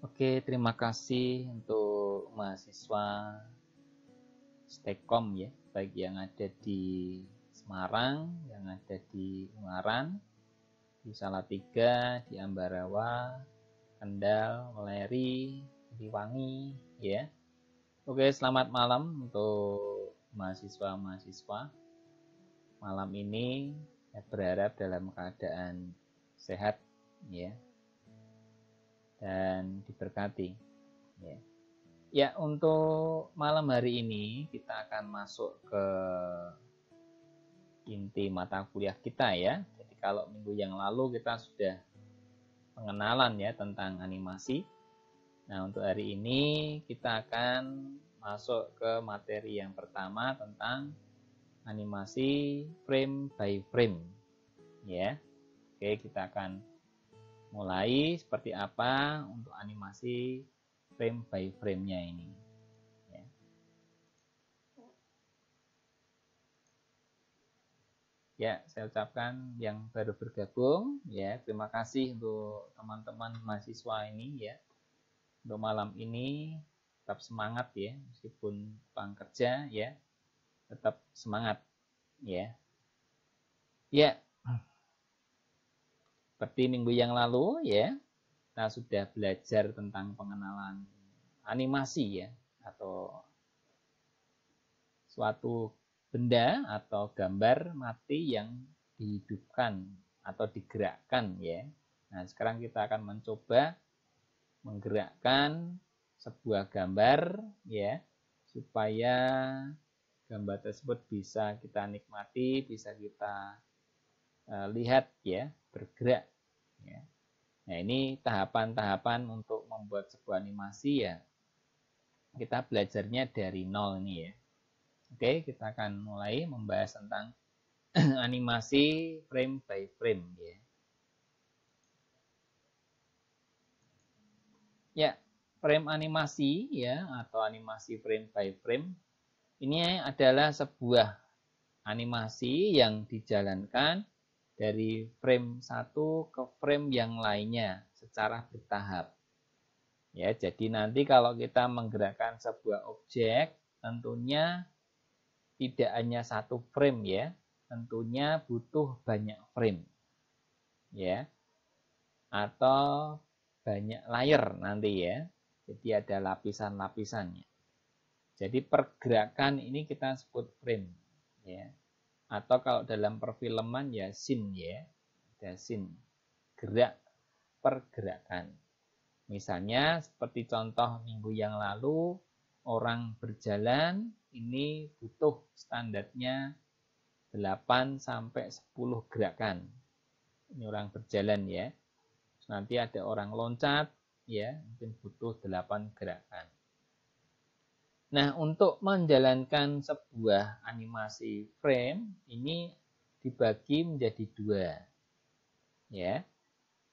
Oke, terima kasih untuk mahasiswa Stekom ya, baik yang ada di Semarang, yang ada di Ungaran, di Salatiga, di Ambarawa, Kendal, Weleri, Siliwangi ya. Oke, selamat malam untuk mahasiswa-mahasiswa. Malam ini saya berharap dalam keadaan sehat ya dan diberkati ya. Ya, untuk malam hari ini kita akan masuk ke inti mata kuliah kita ya. Jadi kalau minggu yang lalu kita sudah pengenalan ya tentang animasi. Nah, untuk hari ini kita akan masuk ke materi yang pertama tentang animasi frame by frame ya. Oke, kita akan mulai seperti apa untuk animasi frame by frame-nya ini. Ya, saya ucapkan yang baru bergabung ya, terima kasih untuk teman-teman mahasiswa ini ya. Untuk malam ini tetap semangat ya, meskipun pulang kerja ya, tetap semangat ya. Ya, seperti minggu yang lalu ya, kita sudah belajar tentang pengenalan animasi ya, atau suatu benda atau gambar mati yang dihidupkan atau digerakkan ya. Nah, sekarang kita akan mencoba menggerakkan sebuah gambar ya, supaya gambar tersebut bisa kita nikmati, bisa kita lihat ya, bergerak ya. Nah, ini tahapan-tahapan untuk membuat sebuah animasi ya. Kita belajarnya dari nol ini ya. Oke, kita akan mulai membahas tentang animasi frame by frame ya. Ya, frame animasi ya atau animasi frame by frame ini adalah sebuah animasi yang dijalankan dari frame satu ke frame yang lainnya secara bertahap. Ya, jadi nanti kalau kita menggerakkan sebuah objek tentunya tidak hanya satu frame ya, tentunya butuh banyak frame ya, atau banyak layer nanti ya. Jadi ada lapisan-lapisannya. Jadi pergerakan ini kita sebut frame ya. Atau kalau dalam perfilman ya scene ya. Ada scene, gerak pergerakan. Misalnya seperti contoh minggu yang lalu, orang berjalan ini butuh standarnya 8 sampai 10 gerakan. Ini orang berjalan ya. Nanti ada orang loncat ya, mungkin butuh 8 gerakan. Nah, untuk menjalankan sebuah animasi frame ini dibagi menjadi dua. Ya.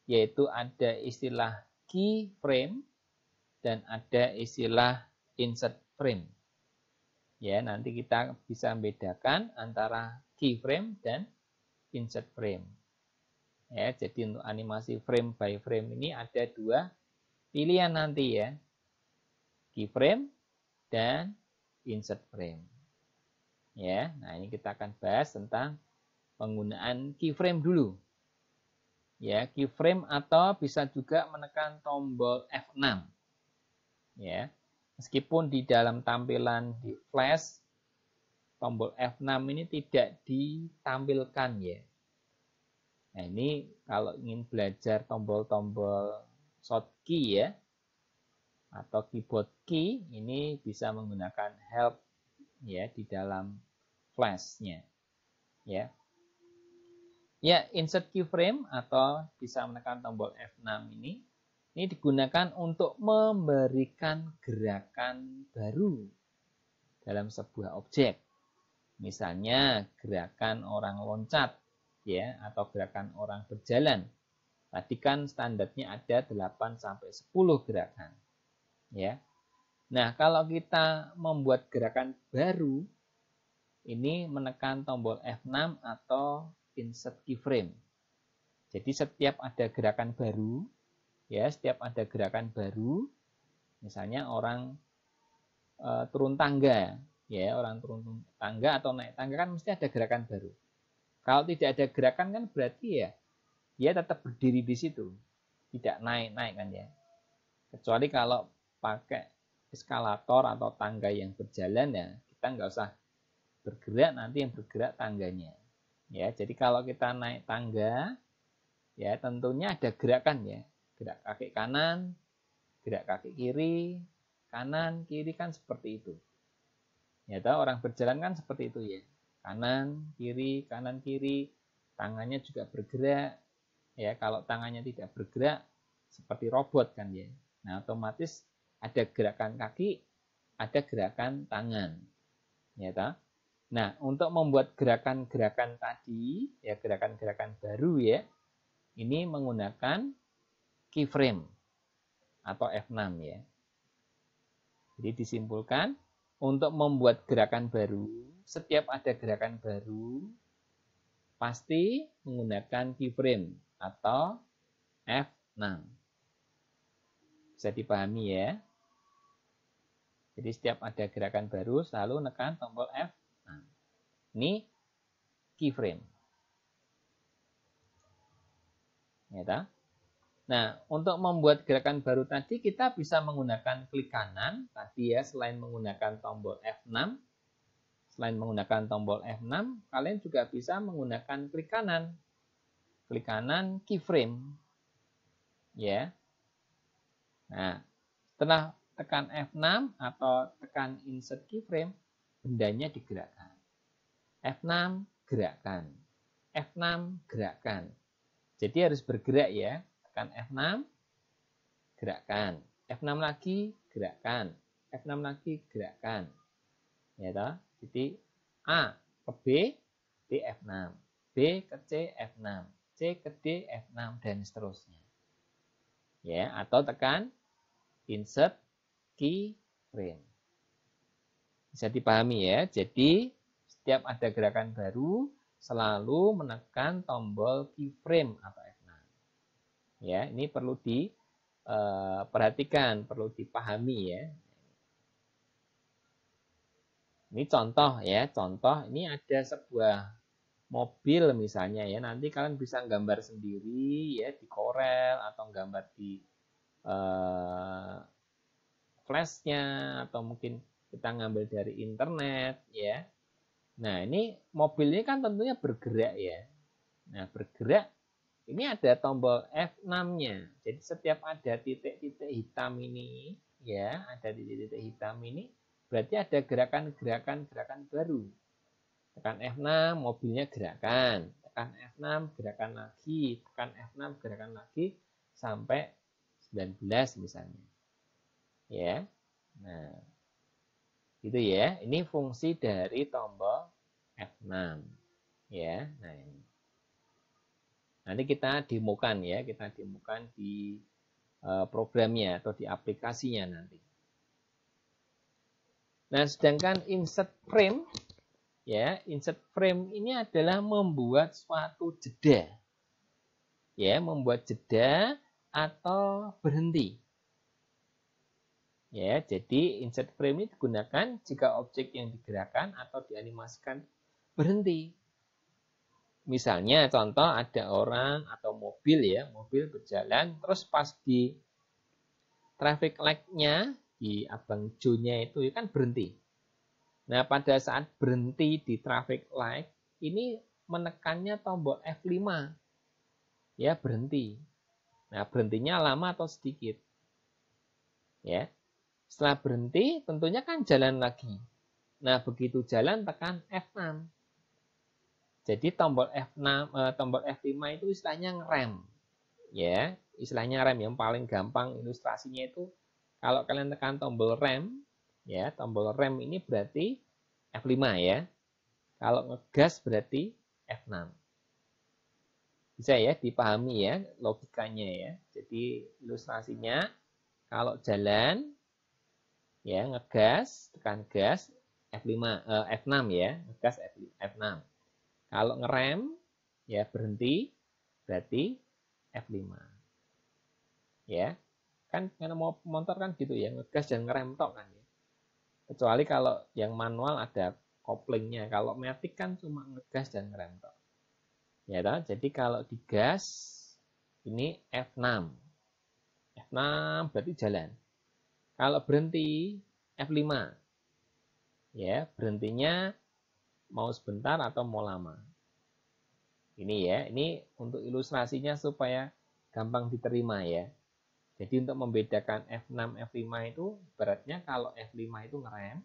Yaitu ada istilah keyframe dan ada istilah insert frame. Ya, nanti kita bisa membedakan antara keyframe dan insert frame. Ya, jadi untuk animasi frame by frame ini ada dua pilihan nanti ya. Keyframe dan insert frame. Ya, nah ini kita akan bahas tentang penggunaan keyframe dulu. Ya, keyframe atau bisa juga menekan tombol F6. Ya. Meskipun di dalam tampilan di flash tombol F6 ini tidak ditampilkan ya. Nah, ini kalau ingin belajar tombol-tombol shortcut ya atau keyboard key ini bisa menggunakan help ya di dalam flash-nya. Ya. Ya, insert keyframe atau bisa menekan tombol F6 ini digunakan untuk memberikan gerakan baru dalam sebuah objek. Misalnya gerakan orang loncat ya atau gerakan orang berjalan. Tadi kan standarnya ada 8 sampai 10 gerakan. Ya. Nah, kalau kita membuat gerakan baru ini menekan tombol F6 atau insert keyframe. Jadi setiap ada gerakan baru Ya, setiap ada gerakan baru, misalnya orang turun tangga, ya, orang turun tangga atau naik tangga kan mesti ada gerakan baru. Kalau tidak ada gerakan kan berarti ya dia tetap berdiri di situ, tidak naik-naik kan ya. Kecuali kalau pakai eskalator atau tangga yang berjalan ya, kita nggak usah bergerak, nanti yang bergerak tangganya. Ya, jadi kalau kita naik tangga, ya tentunya ada gerakan ya, gerak kaki kanan, gerak kaki kiri, kanan, kiri kan seperti itu. Ya, tahu orang berjalan kan seperti itu ya, kanan, kiri, tangannya juga bergerak. Ya, kalau tangannya tidak bergerak, seperti robot kan ya. Nah, otomatis ada gerakan kaki, ada gerakan tangan. Ya, tahu. Nah, untuk membuat gerakan-gerakan tadi, ya gerakan-gerakan baru ya, ini menggunakan keyframe atau F6 ya. Jadi disimpulkan, untuk membuat gerakan baru, setiap ada gerakan baru, pasti menggunakan keyframe atau F6. Bisa dipahami ya. Jadi setiap ada gerakan baru, selalu menekan tombol F6. Ini keyframe. Ya, nah, untuk membuat gerakan baru tadi kita bisa menggunakan klik kanan tadi ya, selain menggunakan tombol F6. Selain menggunakan tombol F6, kalian juga bisa menggunakan klik kanan. Klik kanan keyframe. Ya. Nah, setelah tekan F6 atau tekan insert keyframe, bendanya digerakkan. F6 gerakkan. F6 gerakkan. Jadi harus bergerak ya. Tekan F6, gerakkan. F6 lagi, gerakkan. F6 lagi, gerakkan. Ya toh? Jadi A ke B, D F6. B ke C, F6. C ke D, F6, dan seterusnya. Ya, atau tekan insert keyframe. Bisa dipahami ya. Jadi setiap ada gerakan baru, selalu menekan tombol keyframe atau F6. Ya, ini perlu diperhatikan, perlu dipahami ya. Ini contoh ya, contoh ini ada sebuah mobil misalnya ya. Nanti kalian bisa gambar sendiri ya di Corel atau gambar di flashnya atau mungkin kita ngambil dari internet ya. Nah, ini mobil ini kan tentunya bergerak ya. Nah, bergerak ini ada tombol F6-nya. Jadi setiap ada titik-titik hitam ini ya, ada titik-titik hitam ini berarti ada gerakan-gerakan baru. Tekan F6, mobilnya gerakan. Tekan F6, gerakan lagi. Tekan F6, gerakan lagi. Sampai 19 misalnya. Ya. Nah, gitu ya. Ini fungsi dari tombol F6. Ya. Nah, ini. Nanti kita demokan ya. Kita demokan di programnya atau di aplikasinya nanti. Nah, sedangkan insert frame, ya, insert frame ini adalah membuat suatu jeda, ya, membuat jeda atau berhenti. Ya, jadi insert frame ini digunakan jika objek yang digerakkan atau dianimasikan berhenti. Misalnya, contoh ada orang atau mobil ya, mobil berjalan, terus pas di traffic light-nya di abang hijaunya itu kan berhenti. Nah, pada saat berhenti di traffic light, ini menekannya tombol F5. Ya, berhenti. Nah, berhentinya lama atau sedikit. Ya. Setelah berhenti, tentunya kan jalan lagi. Nah, begitu jalan tekan F6. Jadi tombol F6, tombol F5 itu istilahnya ngerem. Ya, istilahnya rem yang paling gampang ilustrasinya itu kalau kalian tekan tombol rem, ya, tombol rem ini berarti F5 ya. Kalau ngegas berarti F6. Bisa ya dipahami ya logikanya ya. Jadi ilustrasinya kalau jalan ya ngegas, tekan gas F5 F6 ya, ngegas F6. Kalau ngerem ya berhenti berarti F5. Ya. Kan mau motor kan gitu ya, ngegas dan ngerem tok kan ya. Kecuali kalau yang manual ada koplingnya. Kalau matic kan cuma ngegas dan ngerem tok. Ya toh? Jadi kalau digas ini F6. F6 berarti jalan. Kalau berhenti F5. Ya, berhentinya mau sebentar atau mau lama. Ini ya, ini untuk ilustrasinya supaya gampang diterima ya. Jadi untuk membedakan F6, F5 itu beratnya kalau F5 itu ngerem,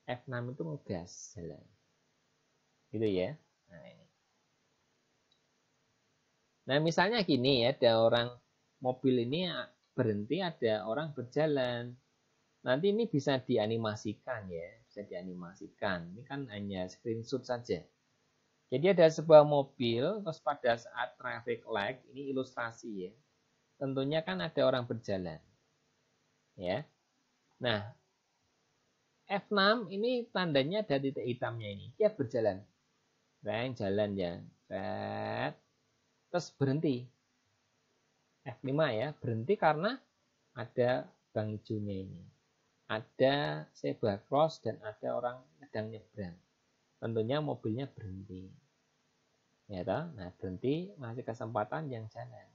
F6 itu ngegas jalan. Gitu ya. Nah, ini. Nah, misalnya gini ya, ada orang mobil ini berhenti, ada orang berjalan. Nanti ini bisa dianimasikan ya, bisa dianimasikan. Ini kan hanya screenshot saja. Jadi ada sebuah mobil, terus pada saat traffic light, ini ilustrasi ya. Tentunya kan ada orang berjalan. Ya. Nah, F6 ini tandanya ada titik hitamnya ini. Dia berjalan. Jalan ya. Terus berhenti. F5 ya, berhenti karena ada bang hijaunya ini. Ada zebra cross dan ada orang sedang nyebrang. Tentunya mobilnya berhenti. Ya toh? Nah, berhenti masih kesempatan yang jalan.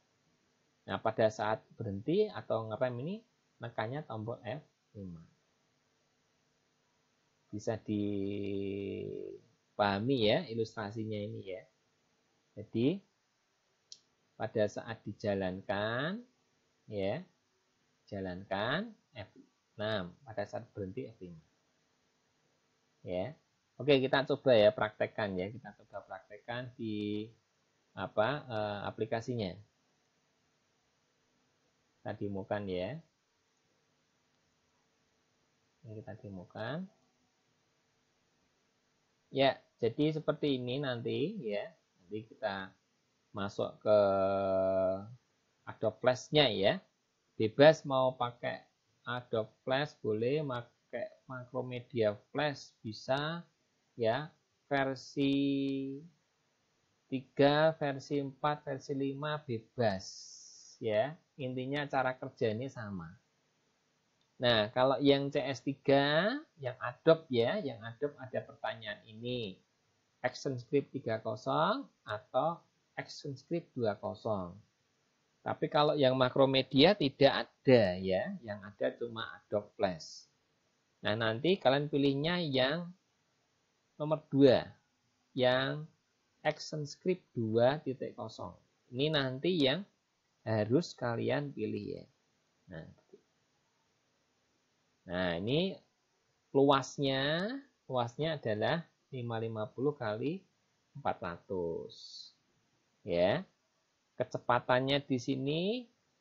Nah, pada saat berhenti atau ngerem ini nekannya tombol F5. Bisa dipahami ya ilustrasinya ini ya. Jadi pada saat dijalankan ya, jalankan F6, pada saat berhenti F5. Ya. Oke, kita coba ya praktekkan ya. Kita coba praktekkan di aplikasinya. Kita demokan ya. Ini kita demokan. Ya, jadi seperti ini nanti ya. Nanti kita masuk ke Adobe Flash-nya ya. Bebas mau pakai Adobe Flash boleh, pakai Macromedia Flash bisa ya. Versi 3, versi 4, versi 5 bebas ya. Intinya cara kerja ini sama. Nah, kalau yang CS3, yang Adobe ya, yang Adobe ada pertanyaan ini. ActionScript 30 atau ActionScript 20. Tapi kalau yang Macromedia tidak ada ya, yang ada cuma Adobe Flash. Nah, nanti kalian pilihnya yang nomor 2, yang ActionScript 2.0. Ini nanti yang harus kalian pilih ya. Nah, ini luasnya adalah 550 kali 400. Ya. Kecepatannya di sini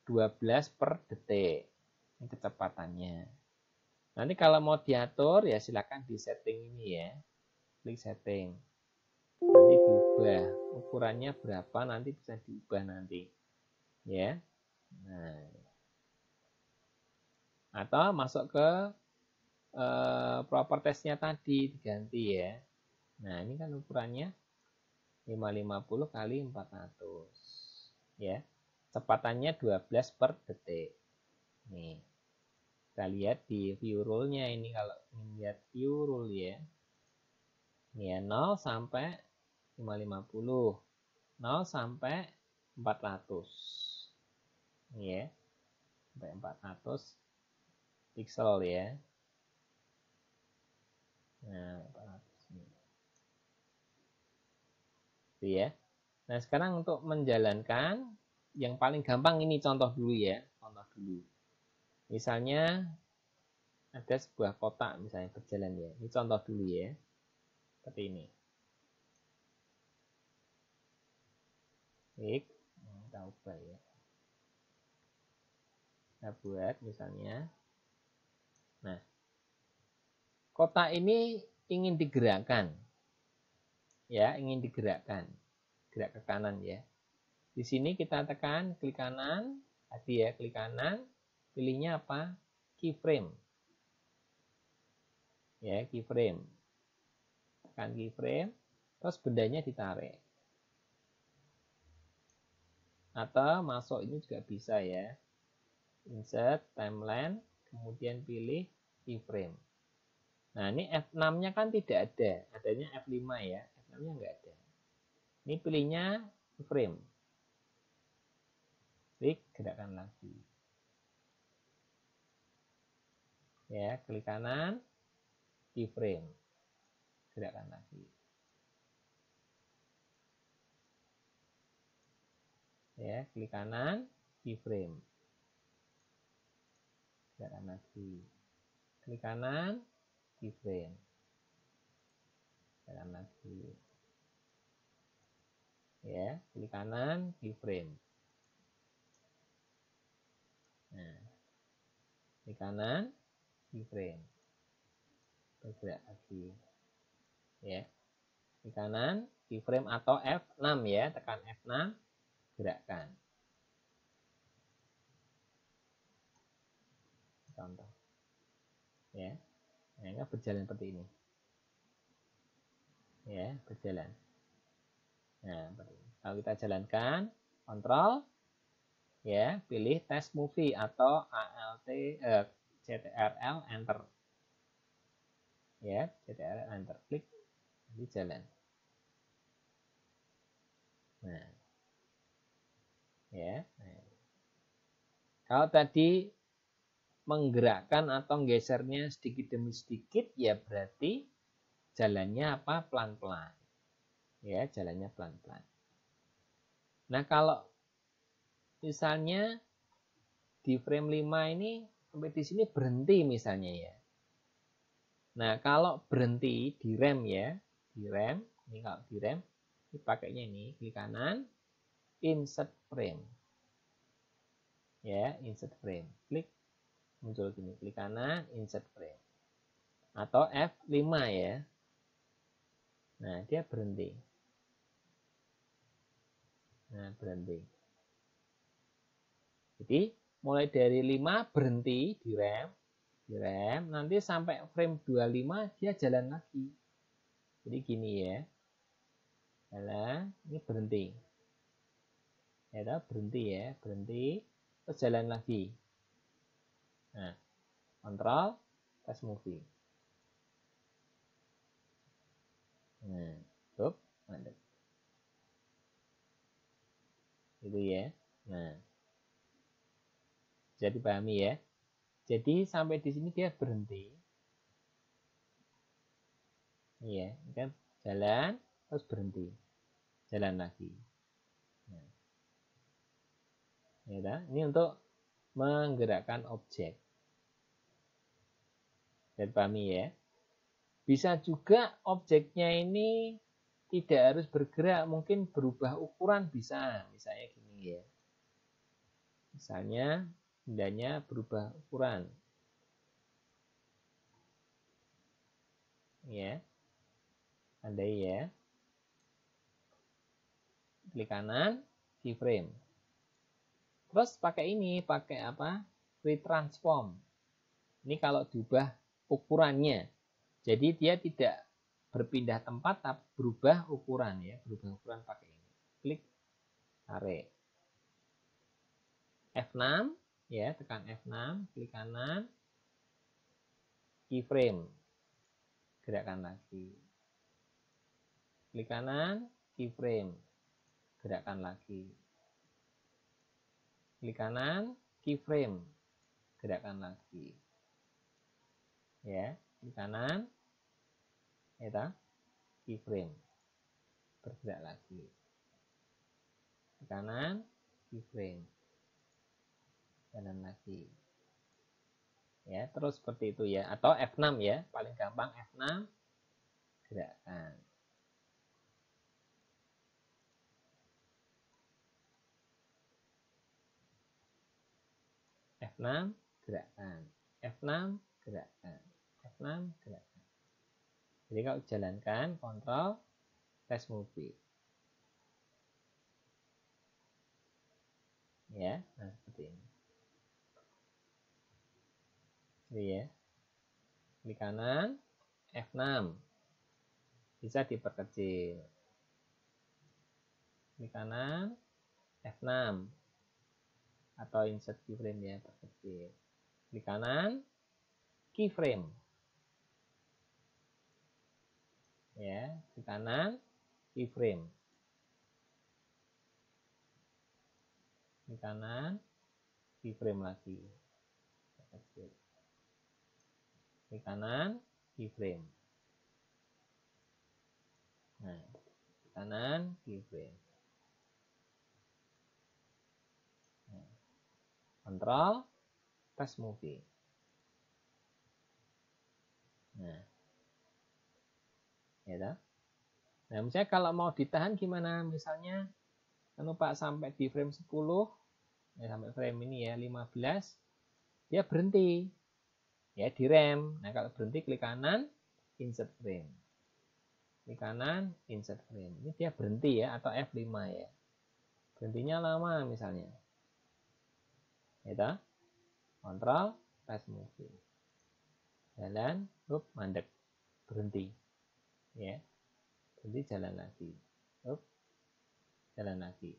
12 per detik. Ini kecepatannya. Nanti kalau mau diatur ya silakan di setting ini ya. Klik setting. Nanti diubah. Ukurannya berapa nanti bisa diubah nanti. Ya. Nah. Atau masuk ke propertiesnya tadi diganti ya. Nah, ini kan ukurannya 550 kali 400. Ya. Kecepatannya 12 per detik. Nih. Kita lihat di view rule-nya ini, kalau lihat view rule ya. Ini ya 0 sampai 550. 0 sampai 400. Ini ya. Sampai 400 pixel ya. Nah, 400 ini. Itu ya. Nah, sekarang untuk menjalankan yang paling gampang ini contoh dulu ya. Contoh dulu. Misalnya ada sebuah kotak misalnya berjalan ya. Ini contoh dulu ya. Seperti ini. Klik, kita ubah ya. Kita buat misalnya. Nah, kotak ini ingin digerakkan. Ya, ingin digerakkan. Gerak ke kanan ya. Di sini kita tekan klik kanan, tadi ya, klik kanan, pilihnya apa? Keyframe. Ya, keyframe. Tekan keyframe, terus bendanya ditarik. Atau masuk ini juga bisa ya. insert timeline, kemudian pilih keyframe. Nah, ini F6-nya kan tidak ada, adanya F5 ya, F6-nya enggak ada. Ini pilihnya keyframe. Klik, gerakkan lagi. Ya, klik kanan, keyframe. Gerakkan lagi. Ya, klik kanan, keyframe. Gerakkan lagi. Klik kanan, keyframe. Gerakkan lagi. Ya, klik kanan, keyframe. Nah, klik kanan, keyframe. Bergerak lagi. Ya, klik kanan, keyframe atau F6 ya, tekan F6, gerakkan. Contoh. Ya, nah, berjalan seperti ini. Ya, berjalan. Nah, kalau kita jalankan, kontrol, ya, pilih test movie atau CTRL enter. Ya, CTRL enter, klik, nanti jalan. Nah, ya. Nah. Kalau tadi menggerakkan atau gesernya sedikit demi sedikit, ya berarti jalannya apa? Pelan-pelan. Ya, jalannya pelan-pelan. Nah, kalau misalnya di frame 5 ini sampai di sini berhenti misalnya ya. Nah, kalau berhenti di rem ya, di rem, ini kalau di rem, ini pakainya ini, klik kanan, insert frame. Ya, insert frame. Klik, muncul gini, klik kanan, insert frame. Atau F5 ya. Nah, dia berhenti. Nah, berhenti. Jadi, mulai dari 5 berhenti di rem, nanti sampai frame 25 dia jalan lagi. Jadi gini ya. Jalan, ini berhenti. Ya, berhenti ya, berhenti, terus jalan lagi. Nah, kontrol, test movie. Nah, stop, mantap. Itu ya. Nah, jadi dipahami ya. Jadi sampai di sini dia berhenti. Iya, kan jalan terus berhenti. Jalan lagi. Nah, ya, ini untuk menggerakkan objek. Jadi pahami ya. Bisa juga objeknya ini tidak harus bergerak, mungkin berubah ukuran bisa. Misalnya gini ya. Misalnya bendanya berubah ukuran. Ya. Andai ya. Klik kanan, keyframe. Terus pakai ini, pakai apa? Retransform. Ini kalau diubah ukurannya. Jadi dia tidak berpindah tempat tapi berubah ukuran ya, berubah ukuran pakai ini. Klik, tarik. F6 ya, tekan F6, klik kanan, keyframe. Gerakkan lagi. Klik kanan, keyframe. Gerakkan lagi. Klik kanan, keyframe. Gerakkan lagi. Ya, klik kanan, ya, keyframe. Bergerak lagi. Klik kanan, keyframe. Jalan lagi. Ya, terus seperti itu ya, atau F6 ya, paling gampang F6, gerakkan. F6, gerakkan. F6, gerakkan. F6, gerakkan. Jadi kalau jalankan, kontrol, test movie. Ya, nah seperti ini. Jadi ya, klik kanan, F6. Bisa diperkecil. Klik kanan, F6. atau insert keyframe ya, perkecil. Klik kanan, keyframe. Ya, klik kanan, keyframe. Klik kanan, keyframe lagi. Perkecil. Klik kanan, keyframe. Nah, klik kanan, keyframe. Nah, Control, press movie. Nah, ya toh? Nah, misalnya kalau mau ditahan gimana? Misalnya, Pak sampai di frame 10, ya sampai frame ini ya 15, dia berhenti. Ya, direm. Nah, kalau berhenti klik kanan, insert frame. Klik kanan, insert frame. Ini dia berhenti ya, atau F5 ya. Berhentinya lama misalnya. Ya toh? Control, press movie. Jalan, mandek. Berhenti. Ya. Berhenti, jalan lagi. Jalan lagi.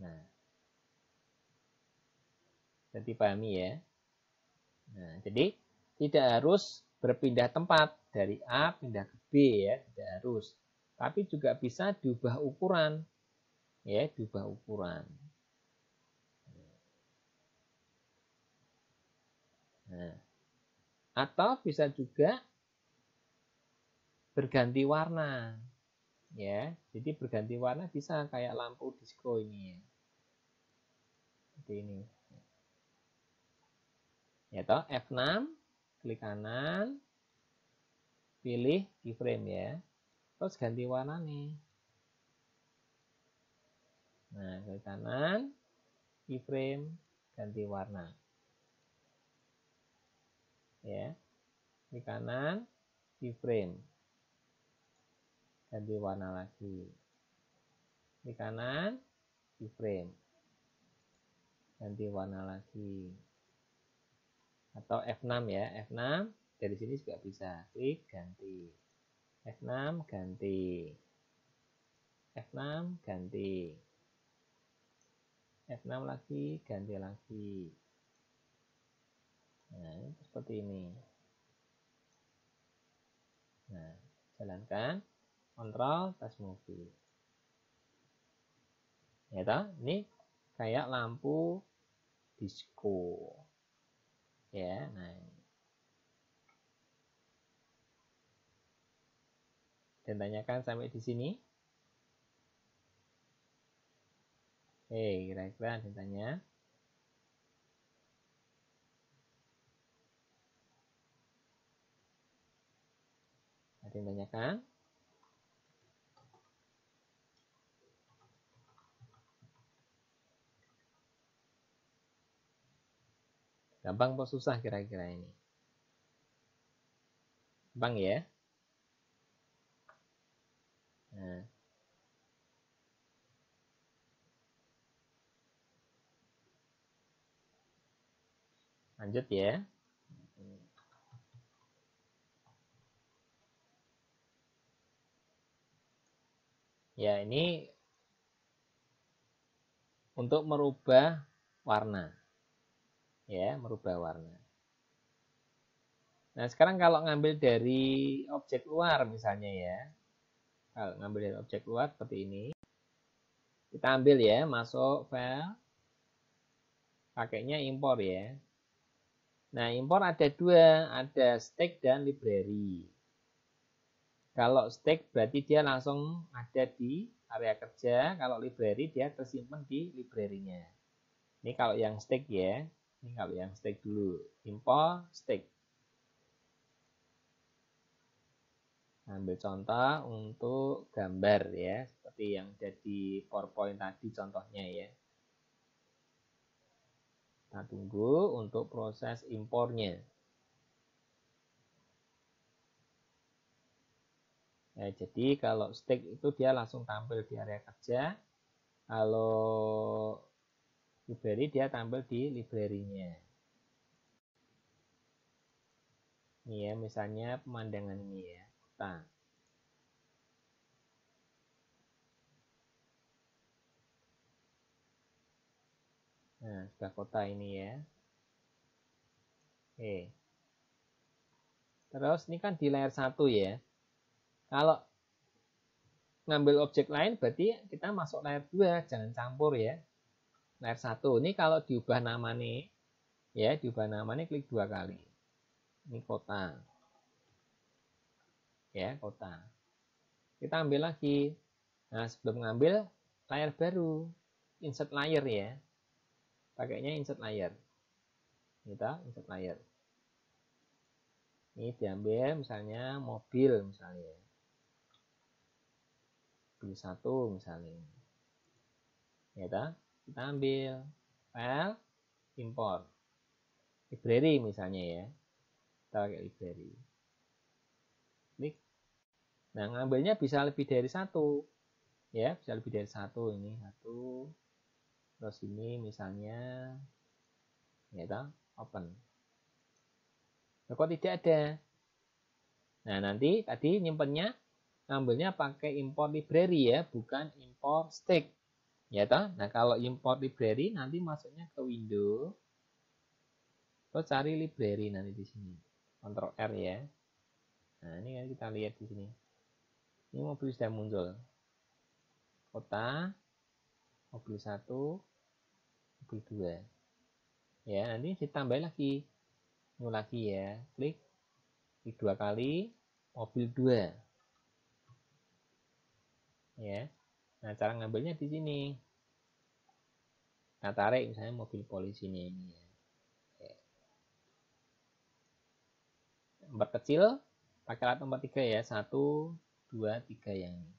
Nah, jadi pahami ya. Nah, jadi tidak harus berpindah tempat dari A pindah ke B ya, tidak harus. Tapi juga bisa diubah ukuran. Ya, diubah ukuran. Nah, atau bisa juga berganti warna. Ya, jadi berganti warna bisa kayak lampu disco ini ya. Seperti ini. Ya toh, F6, klik kanan, pilih keyframe ya. Terus ganti warna nih. Nah, klik kanan, keyframe, ganti warna. Ya. Klik kanan, keyframe. Ganti warna lagi. Klik kanan, keyframe. Ganti warna lagi. Atau F6 ya, F6 dari sini juga bisa. Klik ganti. F6 ganti. F6 ganti. F6 lagi, ganti lagi. Nah, seperti ini. Nah, jalankan. Control, press movie. Ya toh, ini kayak lampu disco. Ya, nah. Dan tanyakan sampai di sini. Kira-kira ditanya. Ada yang tanyakan? Gampang atau susah kira-kira ini? Gampang ya? Nah. Lanjut ya. Ya, ini untuk merubah warna. Ya, merubah warna. Nah, sekarang kalau ngambil dari objek luar misalnya ya. Kalau ngambil dari objek luar seperti ini. Kita ambil ya, masuk file. Pakainya impor ya. Nah, impor ada dua, ada stake dan library. Kalau stake berarti dia langsung ada di area kerja, kalau library dia tersimpan di library-nya. Ini kalau yang stake ya, ini kalau yang stake dulu. Import stake. Ambil contoh untuk gambar ya, seperti yang jadi PowerPoint tadi contohnya ya. Kita tunggu untuk proses impornya. Ya, jadi kalau stake itu dia langsung tampil di area kerja. Kalau library dia tampil di library-nya. Ini ya, misalnya pemandangan ini ya. Nah, Nah, sudah kota ini ya. Oke. Terus ini kan di layar 1 ya. Kalau ngambil objek lain berarti kita masuk layar 2, jangan campur ya. Layar 1. Ini kalau diubah nama nih, ya, diubah nama nih klik 2 kali. Ini kota. Ya, kota. Kita ambil lagi. Nah, sebelum ngambil layar baru, insert layer ya. Pakainya insert layer. Kita insert layer. Ini diambil misalnya mobil misalnya. Mobil 1 misalnya. Ya, kita ambil file import. Library misalnya ya. Kita pakai library. Klik. Nah, ngambilnya bisa lebih dari 1. Ya, bisa lebih dari 1 ini. 1. Terus ini misalnya ya, open. Kok tidak ada? Nah, nanti tadi nyimpennya ngambilnya pakai import library ya, bukan import stick. Ya toh? Nah, kalau import library nanti masuknya ke window. Terus cari library nanti di sini. Ctrl R ya. Nah, ini kan kita lihat di sini. Ini mobil sudah muncul. Kota, mobil 1, mobil 2. Ya, nanti ditambah lagi. Ini lagi ya. Klik 2 kali mobil 2. Ya. Nah, cara ngambilnya di sini. Nah, tarik misalnya mobil polisi ini ya. Nomor kecil pakai alat nomor 3 ya. 1, 2, 3 yang ini.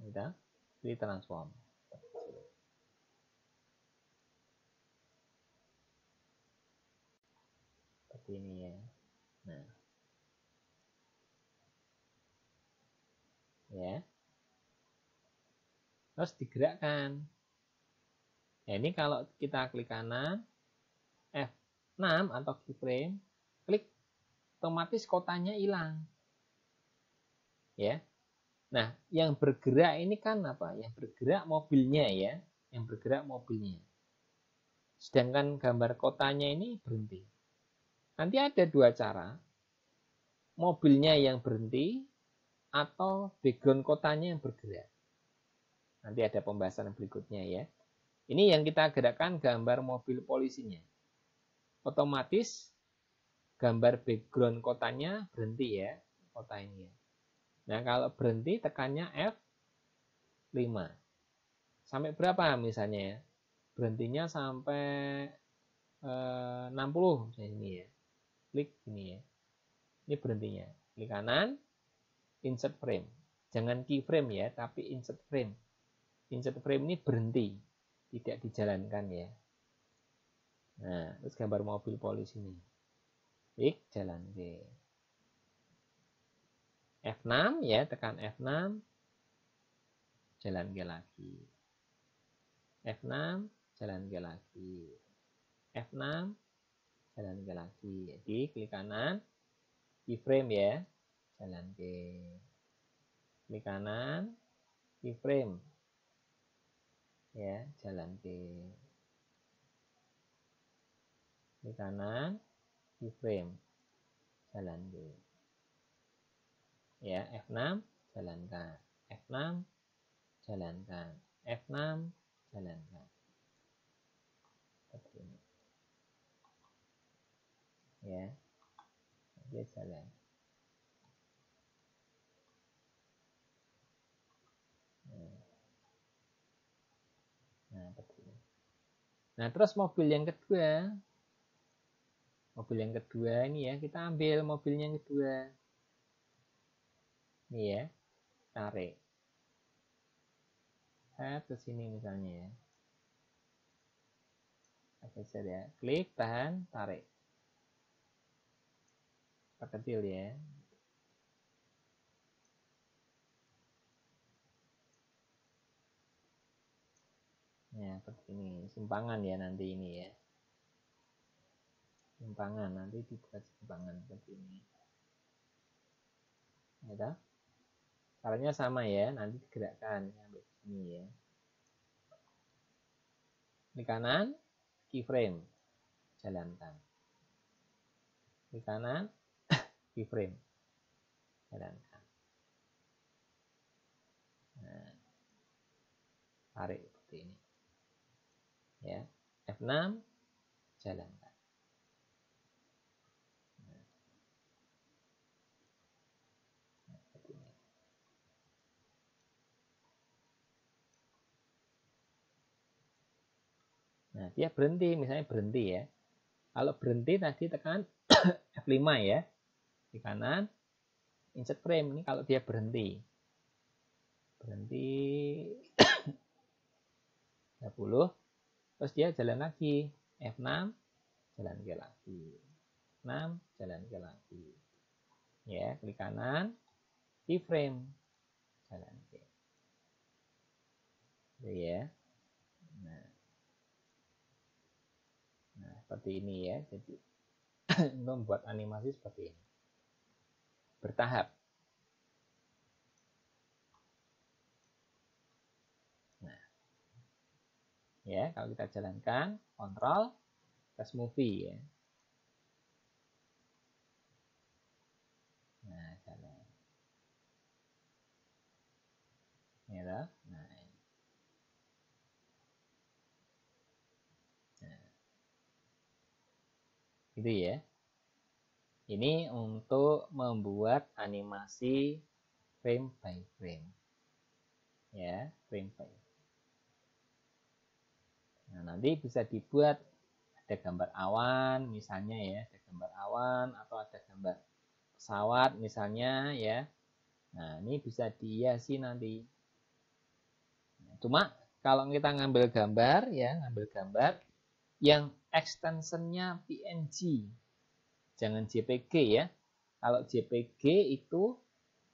Kita pilih transform. Seperti ini ya. Nah. Ya. Terus digerakkan. Nah, ini kalau kita klik kanan F6 atau keyframe, klik otomatis kotanya hilang. Ya. Nah, yang bergerak ini kan apa? Yang bergerak mobilnya ya, yang bergerak mobilnya. Sedangkan gambar kotanya ini berhenti. Nanti ada dua cara. Mobilnya yang berhenti atau background kotanya yang bergerak. Nanti ada pembahasan berikutnya ya. Ini yang kita gerakkan gambar mobil polisinya. Otomatis gambar background kotanya berhenti ya, kota ini ya. Nah, kalau berhenti tekannya F5. Sampai berapa misalnya ya? Berhentinya sampai 60 misalnya ini ya. Klik ini ya. Ini berhentinya. Klik kanan, insert frame. Jangan keyframe ya, tapi insert frame. Insert frame ini berhenti, tidak dijalankan ya. Nah, terus gambar mobil polisi ini. Klik jalan ke F6 ya, tekan F6. Jalan ke lagi. F6, jalan ke lagi. F6, jalan ke lagi. Jadi klik kanan, keyframe ya, jalan ke. Klik kanan, keyframe ya, jalan ke. Klik kanan, keyframe, jalan ke. Ya, F6, jalankan. F6, jalankan. F6, jalankan. Seperti ini. Ya, dia jalan. Nah, seperti ini. Nah, terus mobil yang kedua. Mobil yang kedua ini ya, kita ambil mobilnya yang kedua. Ini ya, tarik. Ke sini misalnya ya. Geser ya. Klik, tahan, tarik. Perkecil ya. Ya, seperti ini. Simpangan ya nanti ini ya. Simpangan, nanti dibuat simpangan seperti ini. Ya, caranya sama ya, nanti digerakkan sampai sini ya. Klik kanan, keyframe, jalankan. Klik kanan, keyframe, jalankan. Nah, tarik seperti ini. Ya, F6, jalankan. Nah, seperti ini. Nah, dia berhenti, misalnya berhenti ya. Kalau berhenti tadi tekan F5 ya. Di kanan, insert frame. Ini kalau dia berhenti. Berhenti 30. Terus dia jalan lagi. F6, jalan ke lagi. 6, jalan ke lagi. Ya, klik kanan, keyframe, jalan ke. Itu ya. Nah, seperti ini ya. Jadi membuat animasi seperti ini. Bertahap. Nah, ya, kalau kita jalankan, kontrol, press movie ya. Nah, jalan. Ya, nah, nah, gitu ya. Ini untuk membuat animasi frame by frame. Ya, frame by frame. Nah, nanti bisa dibuat ada gambar awan misalnya ya, ada gambar awan atau ada gambar pesawat misalnya ya. Nah, ini bisa dihiasi nanti. Cuma kalau kita ngambil gambar ya, ngambil gambar yang extensionnya PNG, jangan JPG ya. Kalau JPG itu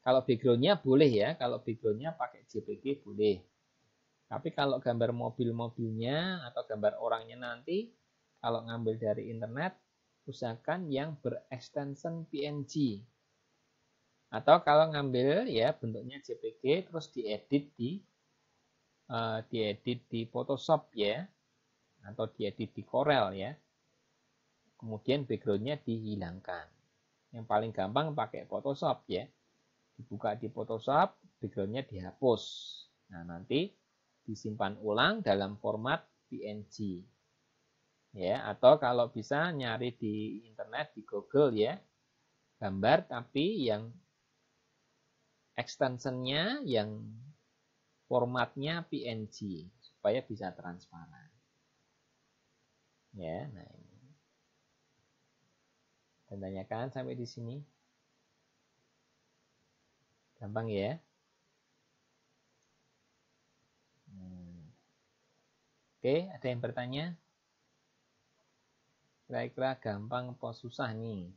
kalau backgroundnya boleh ya, kalau backgroundnya pakai JPG boleh. Tapi kalau gambar mobil-mobilnya atau gambar orangnya nanti, kalau ngambil dari internet, usahakan yang berextension PNG. Atau kalau ngambil ya bentuknya JPG, terus diedit di Photoshop ya, atau diedit di Corel ya. Kemudian backgroundnya dihilangkan. Yang paling gampang pakai Photoshop ya. Dibuka di Photoshop, backgroundnya dihapus. Nah, nanti disimpan ulang dalam format PNG. Ya, atau kalau bisa nyari di internet, di Google ya, gambar tapi yang extensionnya, yang formatnya PNG supaya bisa transparan. Ya, nah ini. Dan tanyakan sampai di sini. Gampang ya. Oke, ada yang bertanya? Kira-kira gampang atau susah nih?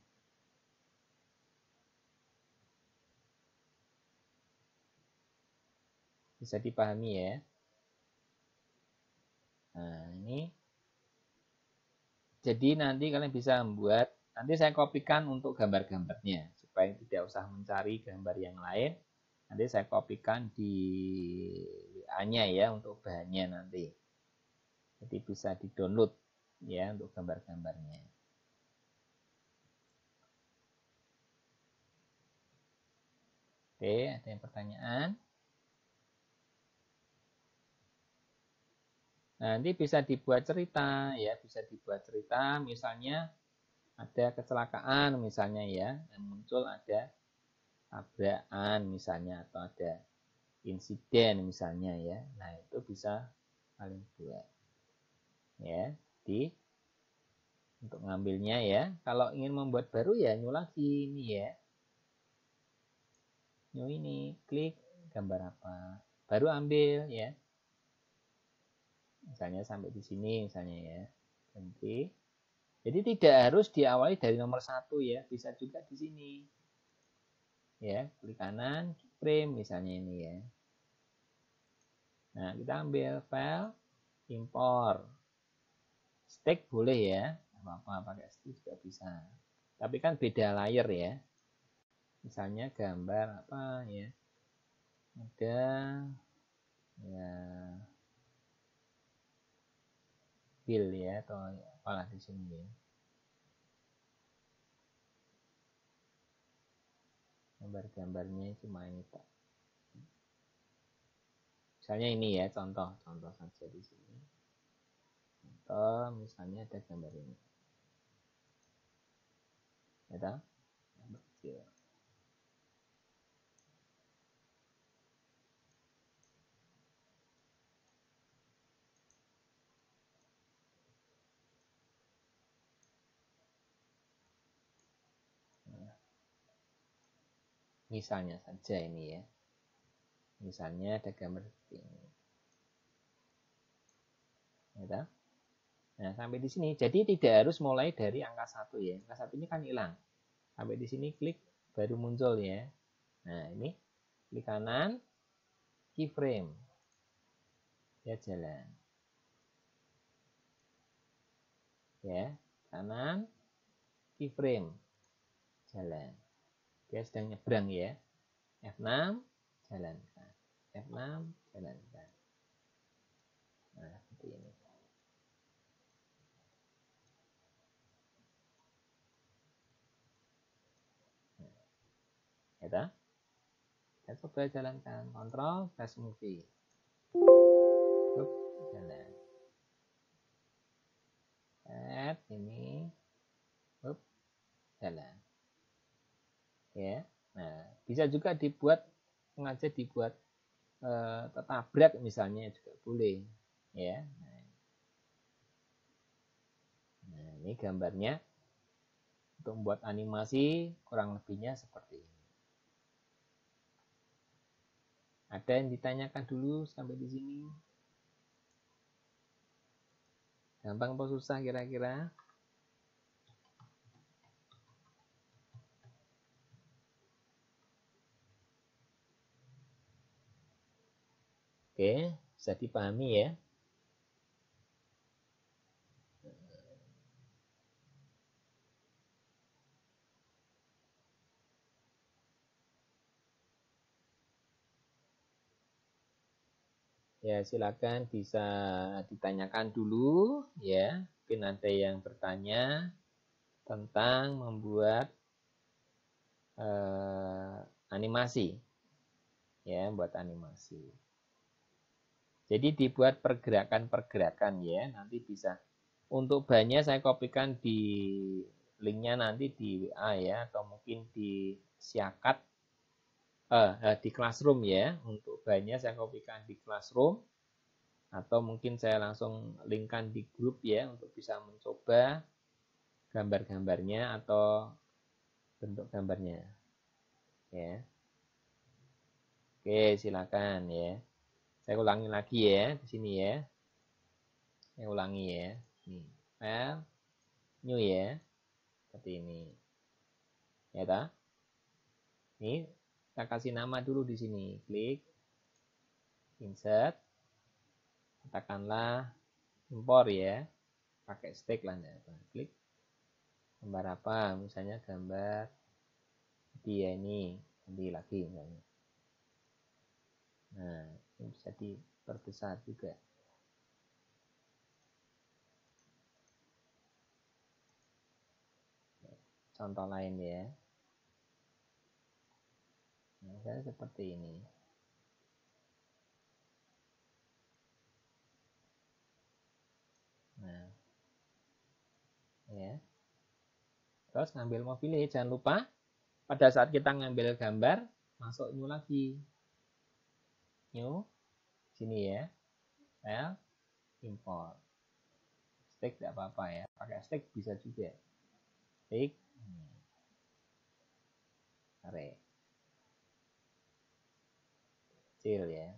Bisa dipahami ya. Nah, ini. Jadi nanti kalian bisa membuat, nanti saya kopikan untuk gambar-gambarnya. Supaya tidak usah mencari gambar yang lain. Nanti saya kopikan di WA-nya ya untuk bahannya nanti. Jadi bisa di-download ya untuk gambar-gambarnya. Oke, ada yang pertanyaan? Nah, nanti bisa dibuat cerita ya, bisa dibuat cerita misalnya ada kecelakaan misalnya ya, yang muncul ada tabrakan misalnya atau ada insiden misalnya ya. Nah, itu bisa kalian buat. Ya, untuk ngambilnya ya. Kalau ingin membuat baru ya new lagi ini ya. New ini, klik gambar apa. Baru ambil ya. Misalnya sampai di sini misalnya ya. Berhenti. Jadi tidak harus diawali dari nomor 1 ya, bisa juga di sini. Ya, klik kanan, frame misalnya ini ya. Nah, kita ambil file, import. Stick boleh ya, apa-apa pakai stick juga bisa. Tapi kan beda layer ya. Misalnya gambar apa ya? Ada ya mobil ya, atau apalah di sini ya. Gambar-gambarnya cuma ini Pak. Misalnya ini ya, contoh saja di sini. Contoh, misalnya ada gambar ini. Ada? Gambar kecil. Misalnya saja ini ya. Misalnya ada gambar seperti ini. Ya, nah, sampai di sini. Jadi tidak harus mulai dari angka 1 ya. Angka 1 ini kan hilang. Sampai di sini klik baru muncul ya. Nah, ini klik kanan keyframe. Ya, jalan. Ya, kanan keyframe. Jalan. Dia sedang nyebrang ya. F6 jalankan. F6 jalankan. Nah, seperti ini. Ya, kita coba jalankan. Kontrol, press movie. Jalan. Ini. Jalan. Ya. Nah, bisa juga dibuat sengaja dibuat tertabrak misalnya juga boleh ya. Nah, ini gambarnya untuk membuat animasi kurang lebihnya seperti ini. Ada yang ditanyakan dulu sampai di sini? Gampang atau susah kira-kira? Oke, bisa dipahami ya. Ya, silakan bisa ditanyakan dulu ya. Mungkin ada yang bertanya tentang membuat animasi. Ya, buat animasi. Jadi dibuat pergerakan-pergerakan ya, nanti bisa. Untuk bannya saya kopikan di linknya nanti di WA ya, atau mungkin di Siakat, di Classroom ya. Untuk bannya saya kopikan di Classroom, atau mungkin saya langsung linkkan di grup ya, untuk bisa mencoba gambar-gambarnya atau bentuk gambarnya. Ya. Oke, silakan ya. Saya ulangi lagi ya di sini ya. Saya ulangi ya. Nih, file new ya. Seperti ini. Ya ta? Ini kita kasih nama dulu di sini. Klik insert. Katakanlah impor ya. Pakai stick lah. Klik gambar apa? Misalnya gambar dia ini. Ganti lagi misalnya. Nah, ini bisa diperbesar juga. Contoh lain ya. Nah, misalnya seperti ini. Nah, ya. Terus ngambil mobilnya, jangan lupa pada saat kita ngambil gambar, masuk new lagi. New, sini ya. File, import. Stick tidak apa-apa ya. Pakai stick bisa juga. Stick, tarik. Kecil ya.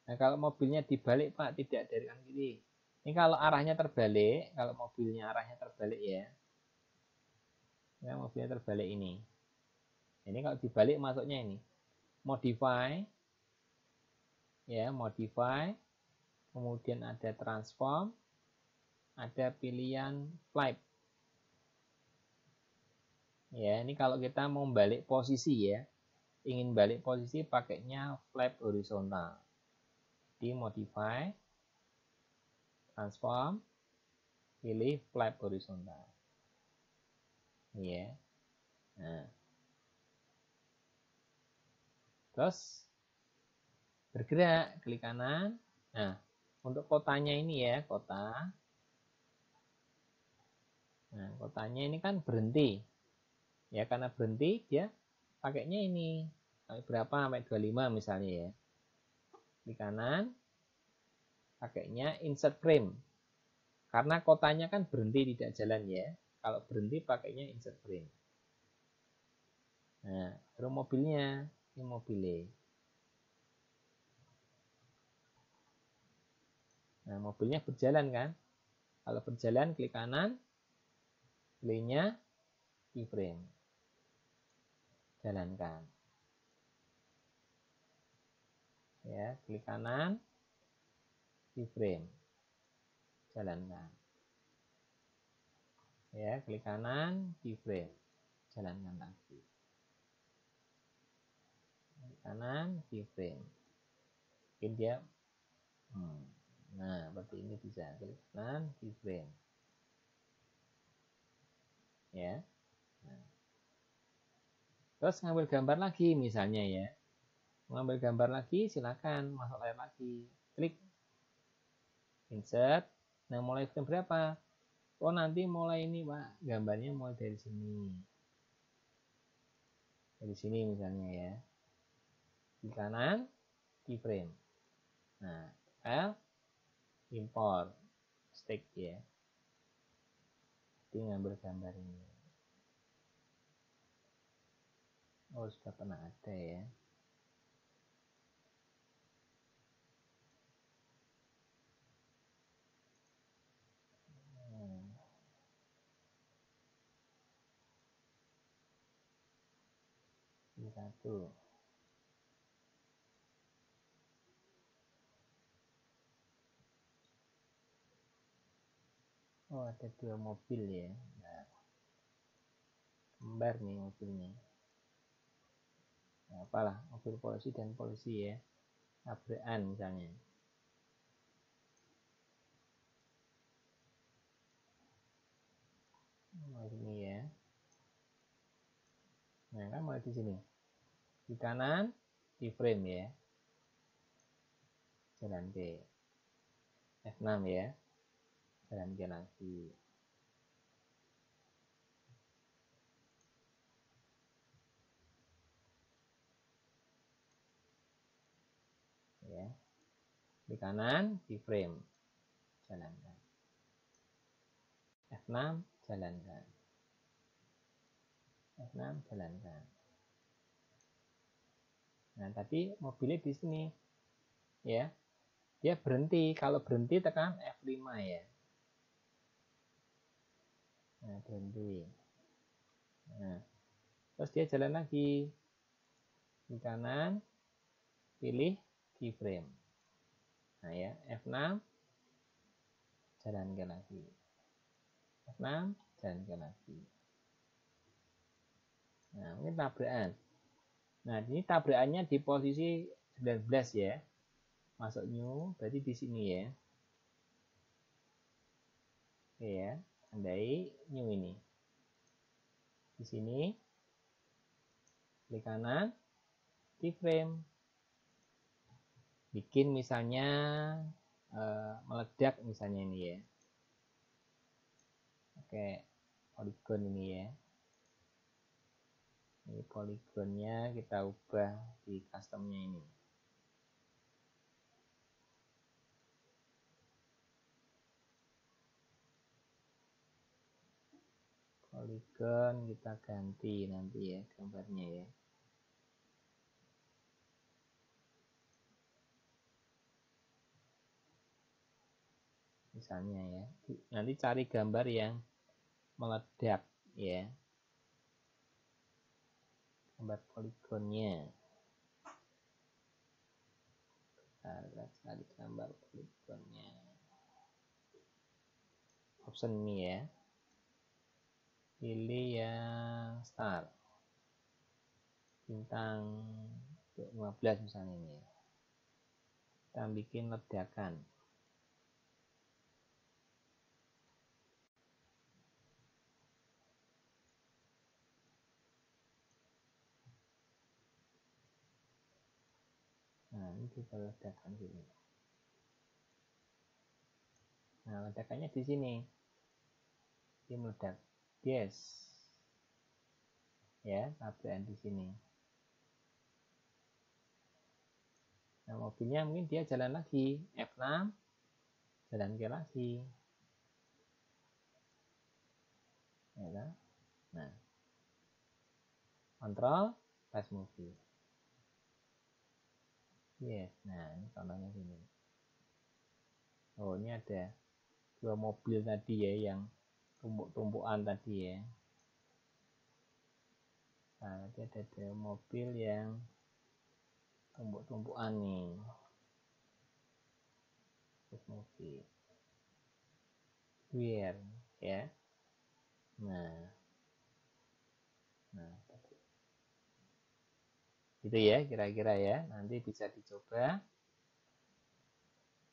Nah, kalau mobilnya dibalik Pak, tidak dari kanan kiri. Ini kalau arahnya terbalik, kalau mobilnya arahnya terbalik ya. Ini mobilnya terbalik ini. Ini kalau dibalik masuknya ini. Modify. Ya, modify. Kemudian ada transform. Ada pilihan flip. Ya, ini kalau kita mau balik posisi ya. Ingin balik posisi pakainya flip horizontal. Di modify. transform, pilih flap horizontal. Ya. Nah. Terus bergerak, klik kanan. Nah, untuk kotanya ini ya, kota. Nah, kotanya ini kan berhenti. Ya, karena berhenti dia pakainya ini. Sampai berapa? Sampai 25 misalnya ya. Klik kanan. Pakainya insert frame. Karena kotanya kan berhenti tidak jalan ya. Kalau berhenti pakainya insert frame. Nah, baru mobilnya. Ini mobilnya. Nah, mobilnya berjalan kan. Kalau berjalan klik kanan. Pilihnya keyframe. Jalankan. Ya, klik kanan. Keyframe. Jalankan. Ya, klik kanan, keyframe. Jalankan lagi. Klik kanan, keyframe. Mungkin dia nah, seperti ini bisa. Klik kanan, keyframe. Ya. Nah. Terus ngambil gambar lagi misalnya ya. Mengambil gambar lagi silakan masuk layar lagi. Klik insert. Nah, mulai frame berapa? Oh, nanti mulai ini, Pak. Gambarnya mulai dari sini. Dari sini misalnya ya. Di kanan, keyframe. Nah, file, import, stick ya. Jadi ngambil gambar ini. Oh, sudah pernah ada ya. Ini satu. Oh, ada dua mobil ya. Nah, kembar nih mobilnya. Nah, apalah, mobil polisi dan polisi ya. Tabrakan misalnya. Mulai sini ya. Nah, kan mulai di sini. Di kanan, di frame ya. Jalan ke F6 ya. Jalan ke lagi. Ya. Di kanan, di frame. Jalankan. F6, jalankan. F6, jalankan. Nah, tadi mobilnya di sini. Ya. Dia berhenti. Kalau berhenti tekan F5 ya. Nah, berhenti. Nah, terus dia jalan lagi. Di kanan, pilih keyframe. Nah ya, F6, jalankan lagi. F6, jalankan lagi. Nah, ini tabrakan. Nah, ini tabrakannya di posisi 19 ya. Masuk new, berarti di sini ya. Oke ya, tandai new ini. Di sini, klik kanan, keyframe. Bikin misalnya meledak misalnya ini ya. Oke, poligon ini ya. Ini poligonnya kita ubah di customnya ini. Poligon kita ganti nanti ya gambarnya ya. Misalnya ya. Nanti cari gambar yang meledak ya. Gambar poligonnya. Kita cari gambar poligonnya. Option ini ya. Pilih yang star. Bintang 15 misalnya ini ya. Kita bikin ledakan. ini kita letakkan sini. Nah, ledakannya di sini. Ini meledak. Yes. Ya, tabrakan di sini. Nah, mobilnya mungkin dia jalan lagi. F6. Jalan ke lagi. Ya, nah. Kontrol. Pas mobil. Yes. Nah, ini contohnya sini. Oh, ini ada 2 mobil tadi ya, yang tumpuk-tumpukan tadi ya. Nah, nanti ada 2 mobil yang tumpuk-tumpukan nih. Terus mobil. Where ya. Nah. Gitu ya kira-kira ya. Nanti bisa dicoba.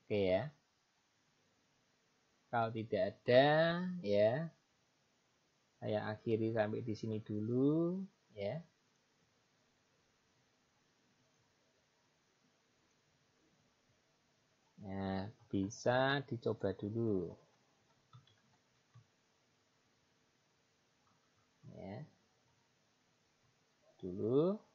Oke ya. Kalau tidak ada ya, saya akhiri sampai di sini dulu ya. Nah, bisa dicoba dulu. Ya. Dulu